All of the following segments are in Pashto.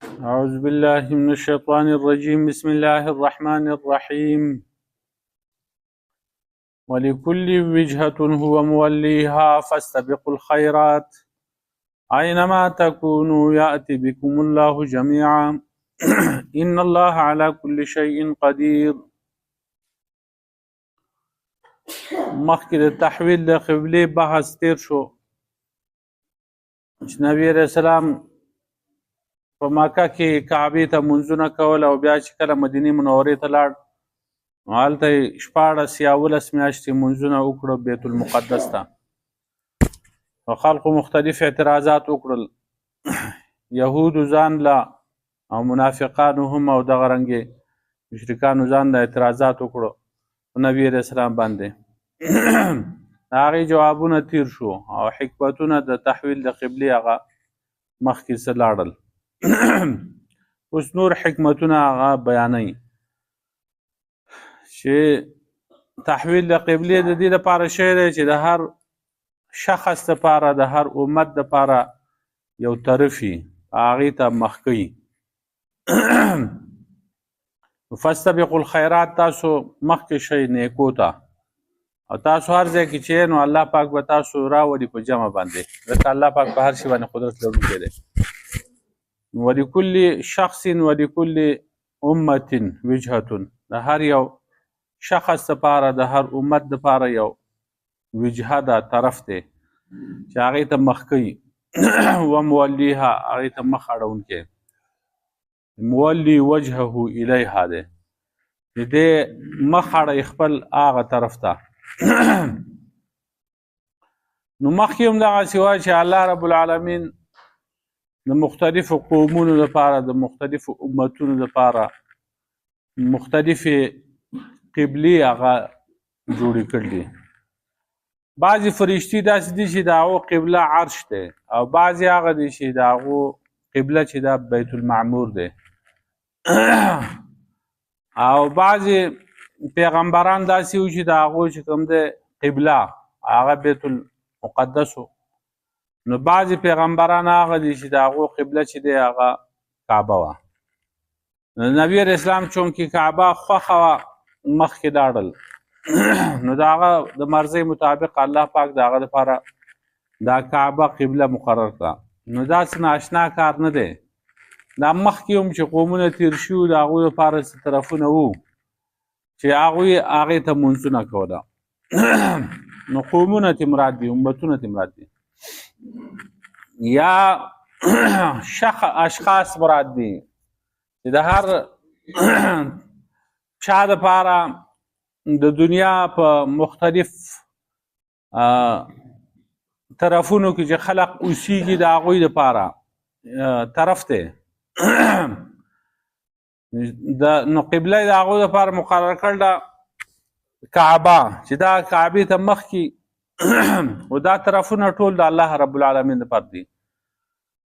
أعوذ بالله من الشيطان الرجيم. بسم الله الرحمن الرحيم. ولكل وجهة هو موليها فاستبقوا الخيرات أينما تكونوا يأتي بكم الله جميعا إن الله على كل شيء قدير. مخکې د تحویل د قبلې بحث تیر شو چې نبی علیہ السلام په مکه کې کعبې ته منځونه کول او بیا چې کله مدینې منورې ته لاړ نو هلته یې 14 یا 18 میاشتې منځونه وکړه بیت المقدس ته. خلقو مختلف اعتراضات وکړل، یهودو ځان له او منافقانو هم او دغه رنګې مشرکانو ځان له اعتراضات وکړو په نبي علیه السلام باندې. د هغې جوابونه تیر شو او حکمتونه د تحویل د قبلې هغه مخکې څه لاړل. اوس نور حکمتونه هغه بیانوي چې تحویل د قبلې د دې لپاره شی دی چې د هر شخص لپاره د هر امت لپاره یو طرف وي، هغې ته مخ کوي. فاستبقوا الخیرات، تاسو مخکې شئ نیکو ته، او تاسو هر ځای کې چې نو الله پاک به تاسو راولي په جمع باندې، ځکه الله پاک په هر شي باندې قدرت لرونکی دی. ولکل شخص ولکل امة وجهة، د هر یو شخص لپاره د هر امت لپاره یو وجهه ده، طرف دی چې هغې ته مخ کوي. ومولیها، هغې ته مخ اړونکی، مولی وجهه الیها دی چې دې مخ اړی خپل هغه طرف ته. نو مخکې هم دغسې وایي چې الله رب العالمین د مختلفو قومونو لپاره د مختلفو امتونو لپاره مختلفې قبلې هغه جوړې کړي دي. بعضې فرشتي داسې دي چې د هغو قبله عرش دی، او بعضې هغه دي چې د هغو قبله چې دا بیت المعمور دی. او بعضې پیغمبران داسې وو چې د هغو چې کوم دی قبله هغه بیت المقدس و. نو بعضې پیغمبران هغه دي چې د هغو قبله چې دی هغه کعبه وه. نبي علیه السلام چونکې کعبه خوښه وه مخکې لاړل، نو د هغه د مرضۍ مطابق الله پاک د هغه لپاره دا کعبه قبله مقرر کړه. نو دا څه ناشنا کار نه دی. دا مخکې هم چې قومونه تیر شوي د هغوی لپاره څه طرفونه وو چې هغوی هغې ته منځونه کوله. نو قومونه ترې مراد دي، امتونه ترې مراد دي، یا اشخاص مراد دي چې د هر چا دپاره د دنیا په مختلف طرفونو کې چې خلق اوسیږي د هغوی دپاره طرف دی. نو قبله د هغوی دپاره مقرر کړل ده کعبه، چې دا کعبې ته مخکې او دا طرفونه ټول د الله رب العالمین دپاره دي.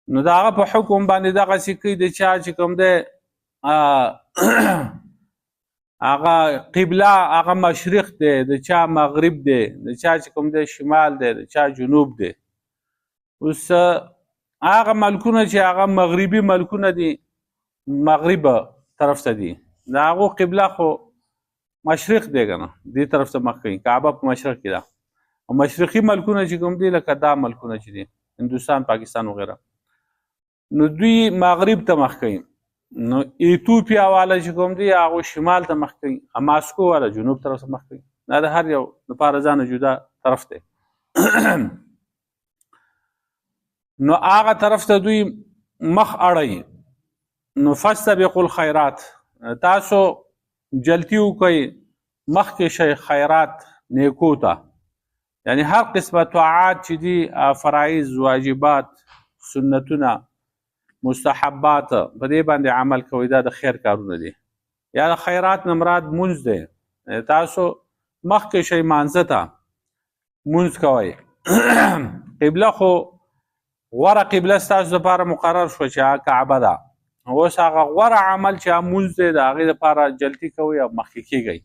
نو د هغه په حکم باندې دغسې کوي د چا چې کوم دی هغه قبله هغه مشرق دی، د چا مغرب دی، د چا چې کوم دی شمال دی، د چا جنوب دی. اوس هغه ملکونه چې هغه مغربي ملکونه دي، مغرب طرف ته دي، د هغو قبله خو مشرق دی که نه، دې طرف ته مخ کوي، کعبه په مشرق کې ده. او مشرقي ملکونه چې کوم دي لکه دا ملکونه چې دي هندوستان، پاکستان وغیره، نو دوی مغرب ته مخ کوي. نو ایتوپیا والا چې کوم دی هغه شمال ته مخ کوي، ماسکو والا جنوب طرف ته مخ کوي. دا د هر یو لپاره ځانه جدا طرف دی. نو هغه طرف ته دوی مخ اړوي. نو فاستبقوا الخیرات، تاسو جلتی وکئ مخکې شئ خیرات نیکو ته، یعنی هر قسمه طاعات چې دي، فرایض، واجبات، سنتونه، مستحبات، په دې باندې عمل کوئ، دا د خیر کارونه دي. یا د خیرات نه مراد مونځ دی، تاسو مخکې شئ مانځه ته، مونځ کوئ. قبله خو غوره قبله ستاسو لپاره مقرر شوه چې هغه کعبه ده. اوس هغه غوره عمل چې هغه مونځ دی، د هغې لپاره جلدي کوئ او مخکې کیږئ،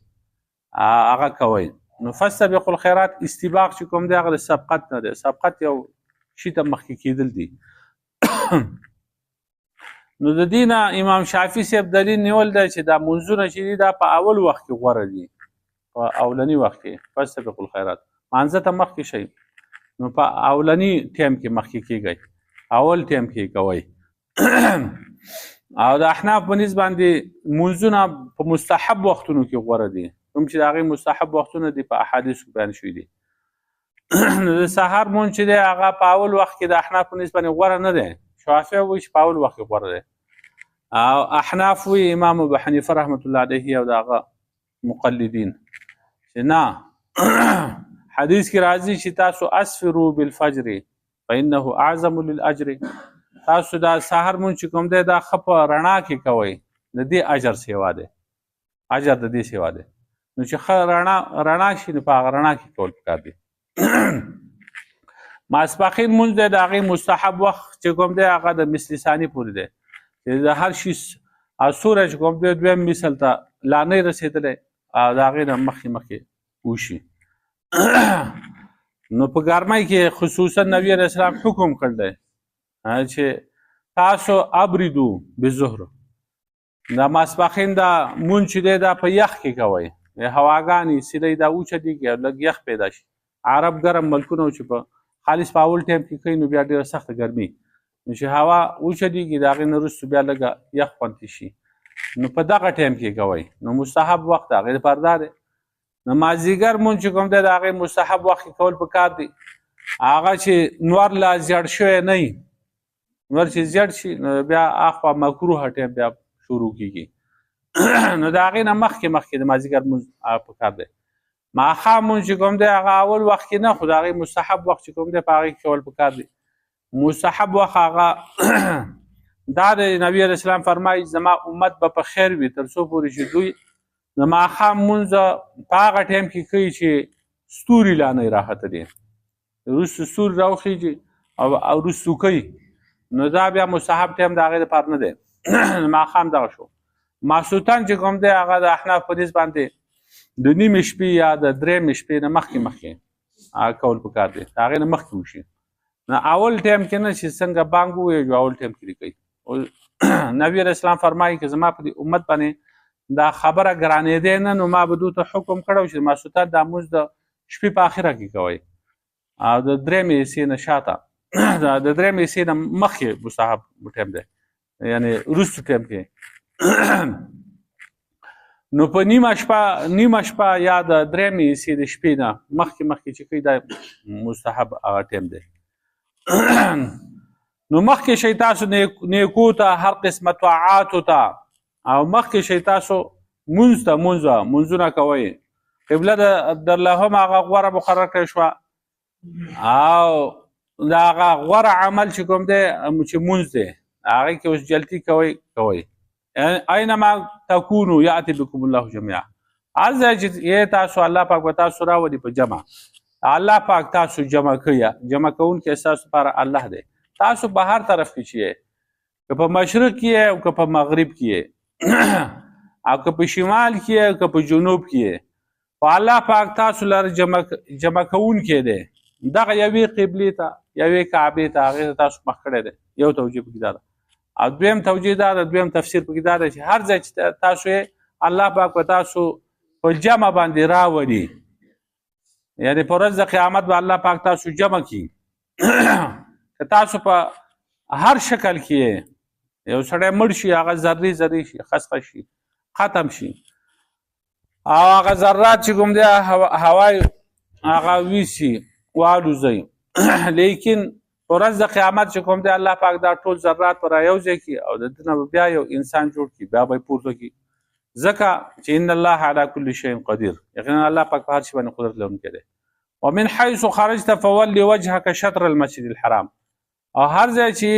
هغه کوئ. نو فاستبقوا الخیرات، استباق چې کوم دی هغه د سبقت نه دی. سبقت یو شي ته مخکې کیدل دي. نو د دې نه امام شافعي صاحب دلیل نیول دی چې دا منځونه چې دي دا په اول وخت کې غوره دي، په اولني وخت کې فاستبقوا الخیرات مانځه ته مخکې شئ، نو په اولني ټیم کې مخکې کېږئ، اول ټیم کې کوئ. او د احناف په نسبت باندې منځونه په مستحب وختونو کې غوره دي، کوم چې د هغې مستحب وختونه دي په احادیثو کې بیان شوي دي. نو د سهار مونځ چې دی هغه په اول وخت کې د احناف په نسبت باندې غوره نه دی، شافعي وایي چې په اول وخت کې غوره دی، او احناف وایي امام ابو حنیفه رحمت الله علیه او د هغه مقلدین چې نه حدیث کې راځي چې تاسو اسفروا بالفجر فانه اعظم للاجر، تاسو دا سحر مونږ چې کوم دی دا ښه په رڼا کې کوئ، د دې اجر سیوا دی، اجر د دې سیوا دی. نو چې ښه رڼا شي نو په هغه رڼا کې کول پکار دي. ماسپښین مونځ دی د هغې مستحب وخت چې کوم دی هغه د مثل ثاني پورې دی، چې د هر شي سوری چې کوم دی دویم مثل ته لا نه رسېدلی او د هغې نه مخکې وشي. نو په ګرمۍ کې خصوصا نبي علیه السلام حکم کړی دی چې تاسو ابریدو بظهر، دا ماسپښین دا مونځ چې دی دا په یخ کې کوئ، هواګانې سیلۍ دا اوچتېږي او لږ یخ پیدا شي. عرب ګرم ملکونه چې په خالص په اول ټایم کې کوي نو بیا ډېره سخته ګرمي، نو چې هوا اوچتېږي د هغې نه وروسته بیا لږه یخ خوندې شي، نو په دغه ټایم کې کوئ. نو مستحب وخت د هغې دپاره دا دی. نو مازدیګر مونځ چې کوم دی د هغې مستحب وخت کې کول پکار دی، هغه چې نور لا زیړ شوی نه وي، نور چې زیړ شي نو بیا اخوا مکروه ټایم بیا شروع کېږي، نو د هغې نه مخکې د مازدیګر مونځ پکار دی. ماښام مونځ چې کوم دی هغه اول وخت کې نه، خو د هغې مستحب وخت چې کوم دی په هغې کې کول پکار دی. مستحب وخت هغه دا د نبي علیه السلام فرمایي زما امت به په خیر وي تر څو پورې چې دوی د ماښام مونځ په هغه ټایم کې کوي چې ستوري لا نه راحته دي، وروسته ستوري راوخیږي او وروسته کوي، نو دا بیا مستحب ټایم د هغې دپاره نه دی. ماښام دغه شو. ماسوتن چې کوم دی هغه د احناف په نسبت باندې د نیمې شپې یا د درېیمې شپې نه مخکې کول پکار دی، د هغې نه مخکې وشي. نو اول ټایم کې نه چې څنګه بانګ ووایو اول ټایم کې دې کوي. نبي علیه السلام فرمایي که زما په دې امت باندې دا خبره ګرانېدی نه، نو ما به دوی ته حکم کړی چې ماسوتن دا مونځ د شپې په آخره کې کوئ او د درېیمې حصې نه شاته، د درېیمې حصې نه مخکې مستحب ټایم دی، یعنې وروسته ټایم کې. نو په نیمه شپه یا د درېیمې حصې د شپې نه مخکې چې کوي دا مستحب هغه ټایم دی. نو مخکې شئ تاسو نیکو ته، هر قسمه طاعاتو ته، او مخکې شئ تاسو مونځ ته، مونځونه کوئ. قبله درله هم هغه غوره مقرر کړی شوه، او د هغه غوره عمل چې کوم دی چې مونځ دی هغې کې اوس جلتي کوئ. اینما تکونو یأتی بکم الله جميعا، هر ځای چې یې تاسو الله پاک به تاسو راولي په جمع، الله پاک تاسو جمع کوي، جمع کوونکی ستاسو لپاره الله دی. تاسو په هر طرف کې چې یې، که په مشرق کې یې او که په مغرب کې یې، او که په شمال کې یې او که په جنوب کې یې، خو الله پاک تاسو لپاره جمع کوونکی دی. دغه یوې قبلې ته، یوې کعبې ته، هغې ته تاسو مخ کړی دی. یو توجیه پکې دا ده. او دویم توجیه دا ده، دویم تفسیر پکې دا ده چې هر ځای چې تاسو یې الله پاک په تاسو په جمع باندې راولي، یعنې په ورځ د قیامت به الله پاک تاسو جمع کړي. که تاسو په هر شکل کې یې، یو سړی مړ شي هغه ذرې شي، خسته شي، ختم شي، او هغه ذرات چې کوم دی هوای هغه ویسي والوځي، لیکن ورځ د قیامت چې کوم دی الله پاک دا ټول ذرات پر رايوځي کړي او د دې نه بیا یو انسان جوړ کړي، بیا به یې پورته کړي. ځکه چې ان الله على كل شيء قدیر، یقینا الله پاک په هر شي باندې قدرت لرونکی دی. ومن حيث خرجت فول وجهك شطر المسجد الحرام، او هر ځای چې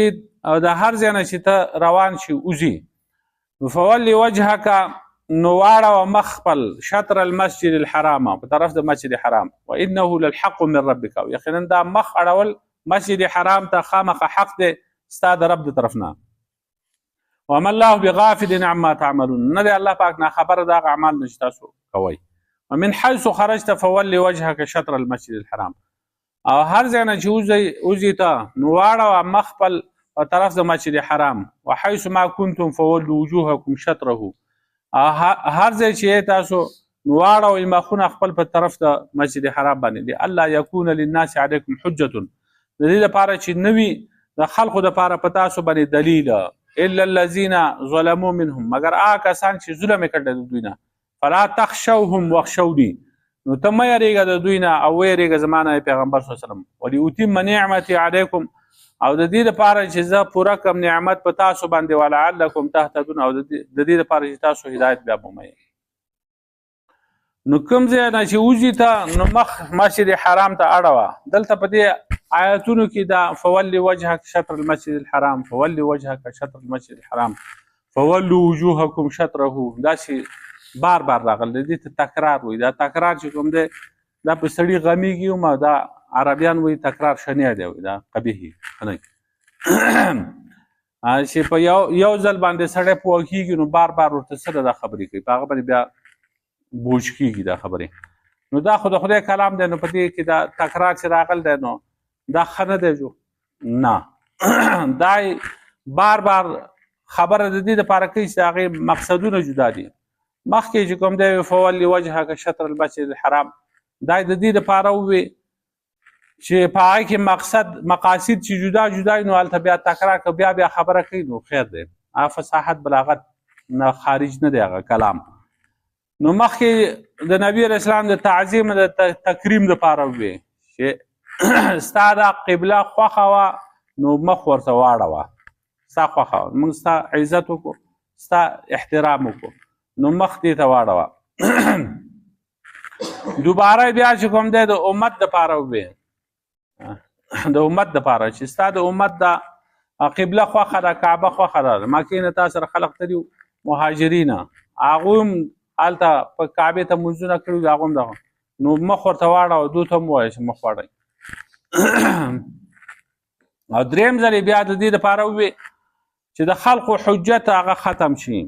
او د هر ځای نه چې ته روان شي وځي، فول وجهك نو واړوه مخ خپل شطر المسجد الحرام، په طرف د مسجد حرام، وانه للحق من ربك، یقینا دا مخ اړول مسجد حرام ته خامخ حق دی ستا د رب د طرف نه. وما الله بغافل عما تعملون، نه دی الله پاک نه خبر د هغه اعمال نه چې تاسو کوئ. ومن حيث خرجت فول وجهك شطر المسجد الحرام، او هر ځای نه چې وځي ته نو واړوه مخ خپل په طرف د مسجد حرام، وحيث ما كنتم فولوا وجوهكم شطره هر ځای چې تاسو نواړو مخونه خپل په طرف ته مسجد حرام باندې الله يكون للناس عليكم حجه د دې لپاره چې نوي د خلقو د لپاره په تاسو باندې دلیل الا الذين ظلموا منهم مگر هغه کسان چې ظلم کړل د دوی نه فلا تخشوهم واخشوني نو ته مې یریږه د دوی نه او یریږه زمانه پیغمبر صلی الله علیه وسلم وليتم نعمتي عليكم او د دې لپاره چې زه پوره کوم نعمت په تاسو باندې ولعلکم تهتدون او د دې لپاره چې تاسو هدایت بیا ومومئ نو کوم ځای نه چې وځي ته نو مخ مسجد حرام ته اړوه دلته په دې آیاتونو کې دا فولي وجهك شطر المسجد الحرام فولي وجهك شطر المسجد الحرام فولوا وجوهكم شطره دا چې بار بار راغلی دې ته تکرار وي دا تکرار چې کوم دی دا په سړي غمیږي ما دا عربیان وی تکرار شنیه دی دا قبیح نه چې په یو ځل باندې سړی پوه کېږي نو بار بار ورته سره دا خبرې کوي په هغه باندې بیا بوج کېږي دا خبرې نو دا خو د خدای کلام دی نو په دې کې دا تکرار چې راغلی دی نو دا ښه نه دی جو نه دا بار بار خبره د دې دپاره کوي چې هغې مقصدونه جدا دي مخکې چې کوم دی فولي وجهک شطر المسجد الحرام دا د دې دپاره ووي چې په هغه کې مقاصد چې جدا جدا نو هلته بیا تکرار که بیا خبره کوي نو خیر دی هغه فصاحت بلاغت نه خارج نه دی هغه کلام نو مخکې د نبی علیه السلام د تعظیم د تکریم دپاره ووي چې ستا دا قبله خوښه وه نو مخ ورته واړوه ستا خوښه وه موږ ستا عزت وکړو ستا احترام وکړو نو مخ دې ته واړوه دوباره بیا چې کوم دی د امت دپاره ووي د امت دپاره چې ستا د امت دا قبله خوښه ده کعبه خوښه ده مکې نه تا سره خلق تلي مهاجرین هغوی هم هلته په کعبې ته مونځونه کړي د هغه هم دغه نو مخ ورته واړوه دوی ته هم ووایه چې مخ واړئ او درېیم ځل بیا د دې دپاره ووي چې د خلقو حجت هغه ختم شي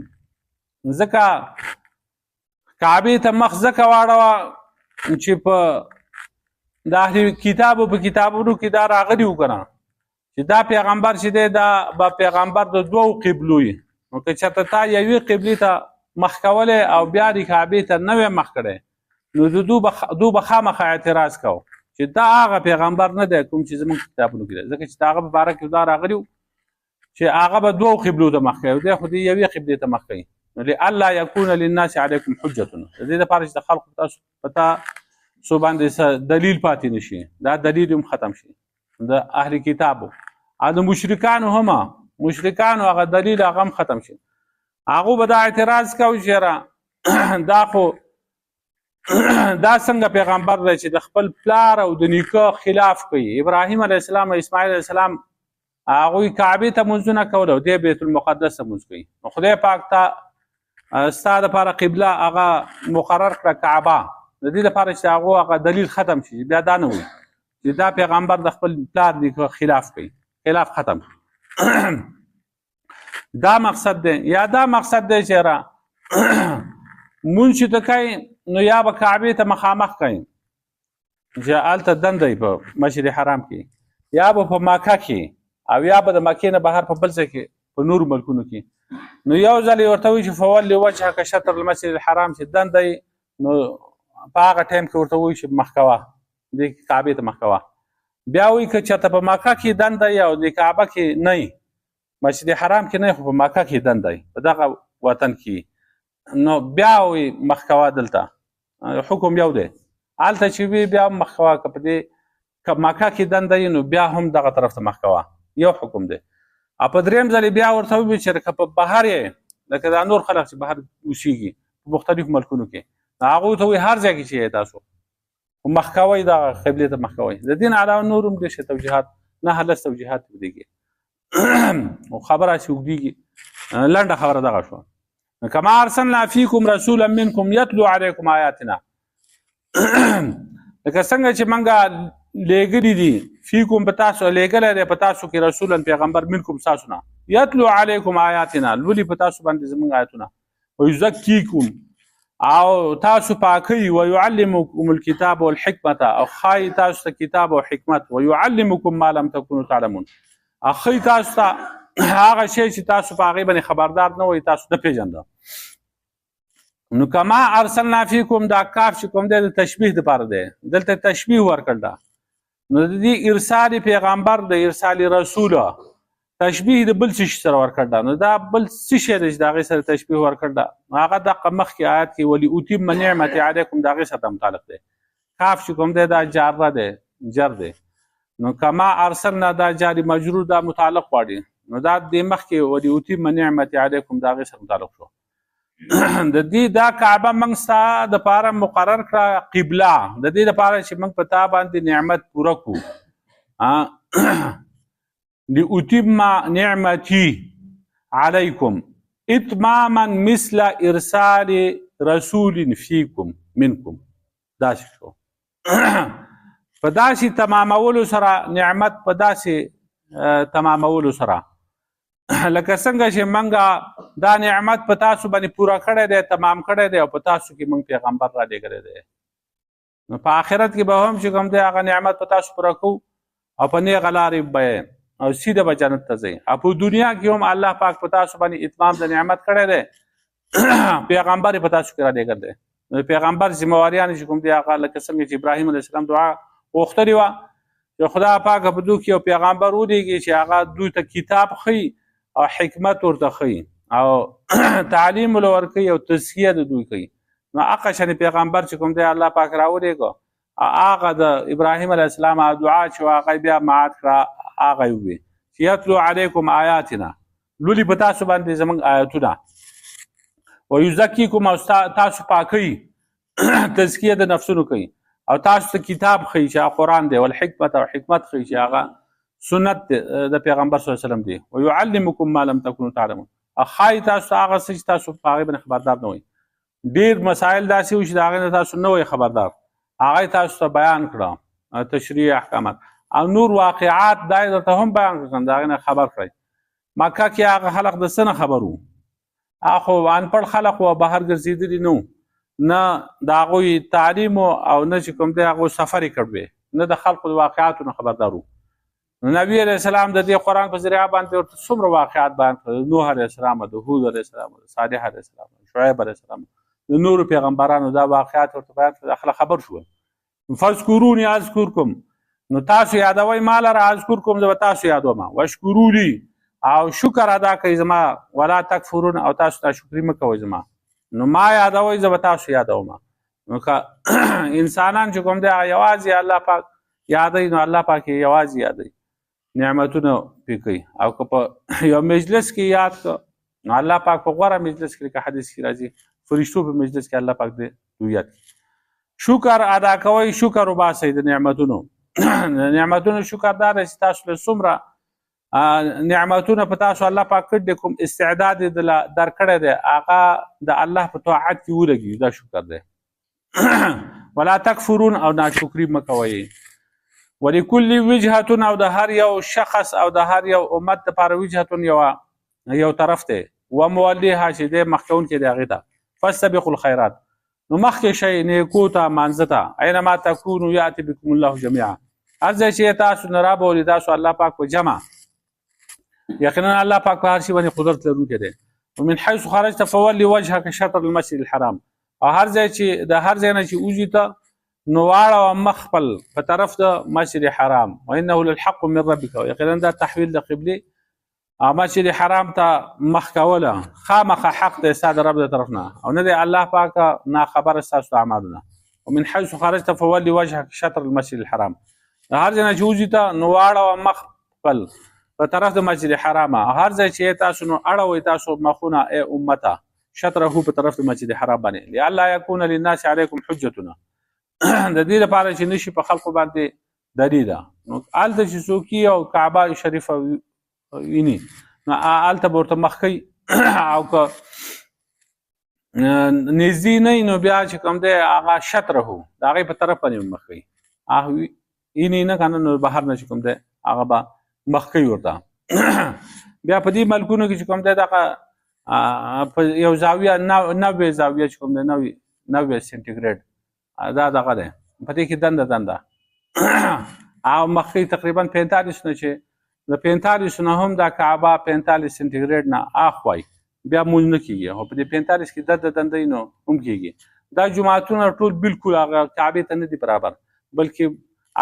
ځکه کعبې ته مخ ځکه واړوه چې په د اهل کتابو په کتابونو کې دا راغلي وو که نه چې دا پیغمبر چې دی دا به پیغمبر د دوو قبلو وي نو که چېرته تا یوې قبلې ته مخ کولی او بیا د کعبې ته نه مخ کړی نو دو به خامخا اعتراض کو چې دا هغه پیغمبر نه دی کوم چې زموږ کتابونو کې دی ځکه چې د هغه په باره کې دا راغلي چې هغه به دوو قبلو ته مخ کوي دی خو د یوې قبلې ته مخ کوي نو لئلا یکون للناس علیکم حجة د دې دپاره چې د خلقو په تاسو باندې دلیل پاتې نه شي دا دلیل هم ختم شي د اهل کتابو او د مشرکانو مشرکانو هغه دلیل هغه هم ختم شي هغه به دا اعتراض کوي چې دا خو دا څنګه پیغمبر دی چې د خپل پلار او د نیکه خلاف کوي ابراهیم علیه السلام او اسماعیل علیه السلام هغوی کعبې ته مونځونه کول او دی بیت المقدس ته مونځ کوي نو خدای پاک ته ستا دپاره قبله هغه مقرر کړه کعبه د دې لپاره چې هغه دلیل ختم شي بیا دا نه وي چې دا پیغمبر د خپل پلار نیکه خلاف کوي خلاف ختم دا مقصد دی یا دا مقصد دی چې را مونځ چې ته کوي نو یا به کعبې ته مخامخ کوي چې هلته دنده په مسجد حرام کې یا به په مکه کې او یا به د مکې نه بهر په بل ځای کې په نورو ملکونو کې نو یو ځل یې ورته وایي چې فولي وجهک شطر المسجد الحرام چې دنده یې نو په هغه ټایم کې ورته وایي چې مخ کوه دې کعبې ته مخ کوه بیا وایي که چېرته په مکه کې دنده یې او د کعبه کې نه مسجد حرام کې نه خو په مکه کې دنده په دغه وطن کې نو بیا وي مخ کوه دلته حکم یو دی هلته چې وي بیا هم مخ کوه که په دې که مکه کې دنده نو بیا هم دغه طرف ته مخ کوه یو حکم دی او په درېیم ځل بیا ورته ووایي چې که په بهر یې لکه دا نور خلک چې بهر اوسېږي په مختلفو ملکونو کې هغوی ته وایي هر ځای کې چې تاسو مخ کوئ دغه قبلې ته مخ کوئ د دین علاوه نور هم ډېر توجیهات نه لس توجیهات اوږدېږي او خبره چې اوږدېږي لنډه خبره دغه شوه کما ارسلنا فیکم رسولا منکم یتلو علیکم آیاتنا لکه څنګه چې موږ لېږلي دي فیکم په تاسو لېږلی دی په تاسو کې رسولا پیغمبر منکم ستاسو نه یتلو علیکم آیاتنا لولي په تاسو باندې زموږ آیتونه ویزکیکم او تاسو پاکوي ویعلمکم الکتاب والحکمت او ښایي تاسو ته کتاب او حکمت ویعلمکم ما لم تکونوا تعلمون اخی تاسو ته هغه شی چې تاسو په هغې باندې خبردار نه وئ تاسو نه پېژنده. نو کما ارسلنا فیکم دا کاف چې کوم دی د تشبیه دپاره دی، دلته تشبیه ورکړل ده. نو د دې ارسال پیغمبر د ارسال رسوله تشبیه د بل څه سره ورکړل ده. نو دا بل څه شی دی چې د هغې سره تشبیه ورکړل ده هغه دغه مخکې آیات کې ولاتم نعمتي علیکم د هغې سره متعلق دی. کاف چې کوم دی دا جاره دی، جر دی. نو کما ارسلنا دا جاری مجرور دا متعلق غواړي. نو دا د مخکې ولاتم نعمتي علیکم د هغې سره متعلق شو. د دې دا کعبه موږ ستا دپاره مقرر کړه قبله، د دې دپاره چې موږ په تا باندې نعمت پوره کړو. لأتم نعمتي علیکم اتماما مثل ارسال رسول فیکم منکم. داسې شو. په داسې تمامولو سره نعمت په داسې تمامولو سره لکه څنګه چې موږ دا نعمت په تاسو باندې پوره کړی دی، تمام کړی دی، او په تاسو کې موږ پیغمبر را لېږلی دی. نو په آخرت کې به هم چې کوم دی هغه نعمت په تاسو پوره کوو او په نیغه لارې به او سیده به جنت ته ځئ. او په دنیا کې هم الله پاک په تاسو باندې اتمام د نعمت کړی دی، پیغمبر یې په تاسو کې را لېږلی دی. نو پیغمبر ذمهواریان چې کوم دی هغه لکه څنګه چې ابراهیم علیه السلام دعا غوښتلې وه چې خدای پاک په دوی کې یو پیغمبر ولېږي چې هغه دوی ته کتاب ښیي او حکمت ورته ښیي او تعلیم له ورکوي او تزکیه د دوی کوي. نو هغه شان پیغمبر چې کوم دی الله پاک راولېږه هغه د ابراهیم علیه السلام دعا چې هغه بیا مات کړه هغه یې وویل چې یتلو علیکم آیاتنا، لولي په تاسو باندې زموږ آیاتونه، ویزکیکم او تاسو پاکوي تزکیه د نفسونو کوي او تاسو ته کتاب ښیي چې هغه قرآن دی، والحکمت او حکمت ښیي چې هغه سنت د پیغمبر صلی الله علیه وسلم دی. ويعلمکم ما لم تکونوا تعلمون، ښایي تاسو ته هغه څه چې تاسو په هغې باندې خبردار نه وئ. ډېر مسایل داسې وو چې د هغې نه تاسو نه وئ خبردار، هغه تاسو ته بیان کړه تشریع احکامات او نور واقعات دا یې درته هم بیان کړل، د هغې نه خبر کړئ. مکه کې هغه خلق د څه نه خبر وو؟ هغه خو انپړ خلق وو، بهر ګرځېدلي نه وو، نه د هغوی تعلیم او نه چې کوم دی هغوی سفر یې کړی، نه د خلقو د واقعاتو نه خبردار وو. نبی علیه السلام د دې قرآن په ذریعه باندې ورته څومره واقعات بیان کړل، نوح علیه السلام، د هود علیه السلام، د صالح علیه السلام، شعیب علیه السلام، د نورو پیغمبرانو دا واقعات ورته بیان کړل. خلک خبر شول. فاذکروني اذکرکم، نو تاسو یادوئ ما لره، اذکرکم زه به تاسو یادوم، واشکرو لی او شکر ادا کوئ زما، ولا تکفرون او تاسو ناشکري مه کوئ زما. نو ما یادوئ زه به تاسو یادوم. نو که انسانان چې کوم دی یوازې الله پاک یادوي نو الله پاک یې یوازې یادوي، نعمتونه پې کوي. او که په یو مجلس کې یاد کړه نو الله پاک په غوره مجلس کې لکه حدیث کې راځي فرشتو په مجلس کې الله پاک دې یاد کړي. شکر ادا کوئ، شکر وباسئ د نعمتونو. نعمتونو شکر دا دی چې تاسو له څومره نعمتونه په تاسو الله پاک کړي دي، کوم استعداد یې درکړی دی هغه د الله په طاعت کې ولګي، دا شکر دی. ولا تکفرون او ناشکري مه کوئ. ولکل وجهتون او د هر یو شخص او د هر یو امت دپاره وجهتون یو طرف دی، ومولیها چې دی مخکونکی دی هغې ته. فاستبقوا الخیرات، نو مخکې شئ نیکو ته، مانځه ته. اینما تکونو یأتي بکم الله جمیعا، هر ځای چې تاسو نه رابولي تاسو الله پاک په جمع. یقینا الله پاک په هر شي باندې قدرت لرونکی دی. ومن حیث خرجت فولي وجهک شطر المسجد الحرام، او هر ځای چې د هر ځای نه چې وځي ته نو واړوه مخ خپل په طرف د مسجد حرام. وانه للحق من ربک، یقینا دا تحویل د قبلې مسجد حرام ته مخ کوله خامخا حق دی ستا د رب د طرف نه، او نه دی الله پاکه ناخبره ستاسو د اعمالونه. ومن حیث خرجت فولي وجهک شطر المسجد الحرام، د هر ځای نه چې وځي ته نو واړوه مخ خپل په طرف د مسجد حرامه، هر ځای چې تاسو نو اړوئ تاسو مخونه ای امته شطره په طرف د مسجد حرام باندې. لئلا یکون للناس علیکم حجتنا، د دې لپاره چې نشي په خلقو باندې دلیل ده. نو هلته چې څوک او کعبه شریفه ویني نو هلته به ورته مخ کوي، او که نږدې نه وي نو بیا چې کوم دی هغه شطره د هغې په طرف باندې مخ کوي. ویني نه که نه نو بهر نه چې کوم دی هغه به مخ کوي ورته. بیا په دې ملکونو کې چې کوم دی دغه په یو زاویه 90 زاویه چې کوم دی 90 سنټیګریډ دا دغه دی، په دې کې دنده او مخکې تقریبا 45 نه چې د 45 نه هم دا کعبه 45 سنټیګریډ نه اخوای بیا مونږ نه کیږي او په دې 45 کې د دندې نو هم کیږي. دا جماعتونه ټول بالکل هغه کعبه ته نه دي برابر، بلکې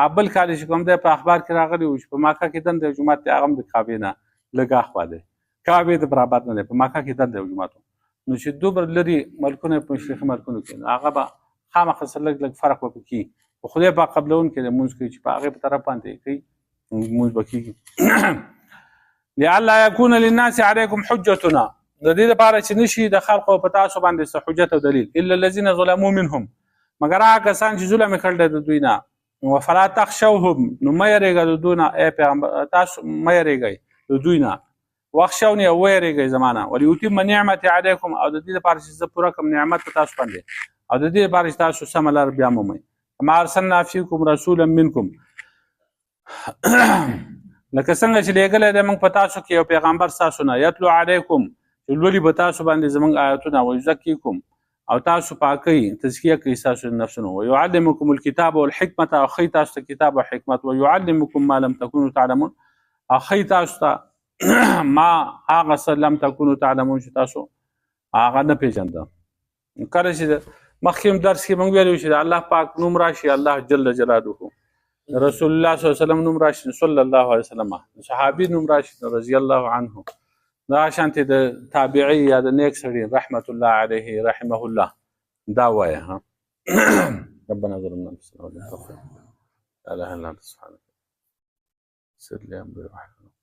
ابل کال چې کوم دی په اخبار کې راغلی و چې په مکه کې دنده جماعت هغه د کعبه نه لږ اخوا دی، کعبه ته برابر نه دی، په مکه کې دنده جماعت. نو چې دومره لري ملکونه په مشرقي ملکونو کې هغه به خامخا لږ فرق وکړي. خو خدای په قبلون کې د مونږ کوي چې په هغې په طرف باندې کوي مونږ به کېږي. لئلا یکون للناس علیکم حجتنا، د دې لپاره چې نشي د خلقو په تاسو باندې څه حجت او دلیل، الا الذین ظلموا منهم، مګر هغه کسان چې ظلم یې کړی د دوی نه. وفلا تخشوهم، نو مه یېرېږه د دوی نه، ای پیغمبر تاسو مه یېرېږئ د دوی نه، واخشوني او ویریږئ زما نه، ولیتم نعمتي علیکم، او د دې لپاره چې زه پوره کړم نعمت په تاسو باندې، او د دې لپاره چې تاسو سمه لار بیا مومئ. ما ارسلنا فیکم رسولا منکم، لکه څنګه چې لېږلی دی موږ په تاسو کې یو پیغمبر ستاسو نه، یتلو علیکم، چې لولي به تاسو باندې زموږ آیتونه، ویزکیکم، او تاسو پاکئ تزکیه کوي ستاسو نفسونو، ویعلمکم الکتاب والحکمة، او ښیي تاسو ته کتاب او حکمت، ویعلمکم ما لم تکونوا تعلمون، او ښیي تاسو ته ما هغه څه لم تکونوا تعلمون چې تاسو هغه نه پېژنده. کله چې مخکې درس کې موږ ویلو چې د الله پاک نوم راشي، الله جل جلاله، رسول الله صلی الله علیه وسلم نوم راشي، صلی الله علیه وسلم، صحابي نوم راشي رضی الله عنه، دا شانتې د تابعي یا د نیک سړي رحمت الله علیه رحمه الله دا وایه. ربنا ظلمنا انفسنا ولا تغفر لا اله الا انت سبحانك سر لي امري واحلل